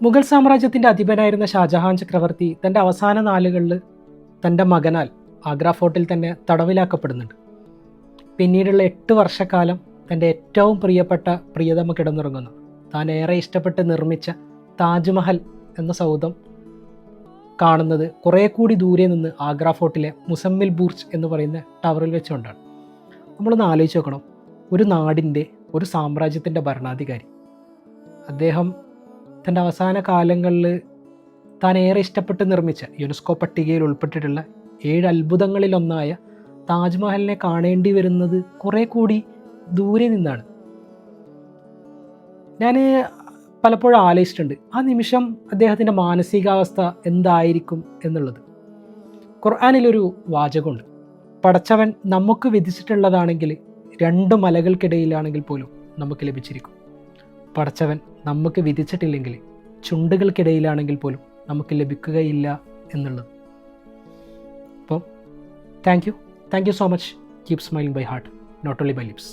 മുഗൾ സാമ്രാജ്യത്തിൻ്റെ അധിപനായിരുന്ന ഷാജഹാൻ ചക്രവർത്തി തൻ്റെ അവസാന നാളുകളിൽ തൻ്റെ മകനാൽ ആഗ്ര ഫോർട്ടിൽ തന്നെ തടവിലാക്കപ്പെടുന്നുണ്ട്. പിന്നീടുള്ള 8 വർഷക്കാലം തൻ്റെ ഏറ്റവും പ്രിയപ്പെട്ട പ്രിയതമ കിടന്നുറങ്ങുന്നു. താൻ ഏറെ ഇഷ്ടപ്പെട്ട് നിർമ്മിച്ച താജ്മഹൽ എന്ന സൗധം കാണുന്നത് കുറേ കൂടി ദൂരെ നിന്ന് ആഗ്ര ഫോർട്ടിലെ മുസമ്മിൽ ബൂർജ് എന്ന് പറയുന്ന ടവറിൽ വെച്ചുകൊണ്ടാണ്. നമ്മളൊന്ന് ആലോചിച്ച് നോക്കണം, ഒരു നാടിൻ്റെ, ഒരു സാമ്രാജ്യത്തിൻ്റെ ഭരണാധികാരി, അദ്ദേഹം തൻ്റെ അവസാന കാലങ്ങളിൽ താൻ ഏറെ ഇഷ്ടപ്പെട്ട് നിർമ്മിച്ച യുനെസ്കോ പട്ടികയിൽ ഉൾപ്പെട്ടിട്ടുള്ള 7 അത്ഭുതങ്ങളിലൊന്നായ താജ്മഹലിനെ കാണേണ്ടി വരുന്നത് കുറേ കൂടി ദൂരെ നിന്നാണ്. ഞാൻ പലപ്പോഴും ആലോചിച്ചിട്ടുണ്ട് ആ നിമിഷം അദ്ദേഹത്തിൻ്റെ മാനസികാവസ്ഥ എന്തായിരിക്കും എന്നുള്ളത്. ഖുർആനിലൊരു വാചകമുണ്ട്, പടച്ചവൻ നമുക്ക് വിധിച്ചിട്ടുള്ളതാണെങ്കിൽ 2 മലകൾക്കിടയിലാണെങ്കിൽ പോലും നമുക്ക് ലഭിച്ചിരിക്കും. പടച്ചവൻ നമുക്ക് വിധിച്ചിട്ടില്ലെങ്കിൽ ചുണ്ടുകൾക്കിടയിലാണെങ്കിൽ പോലും നമുക്ക് ലഭിക്കുകയില്ല എന്നുള്ളത്. അപ്പം thank you so much. Keep smiling by heart, not only by lips.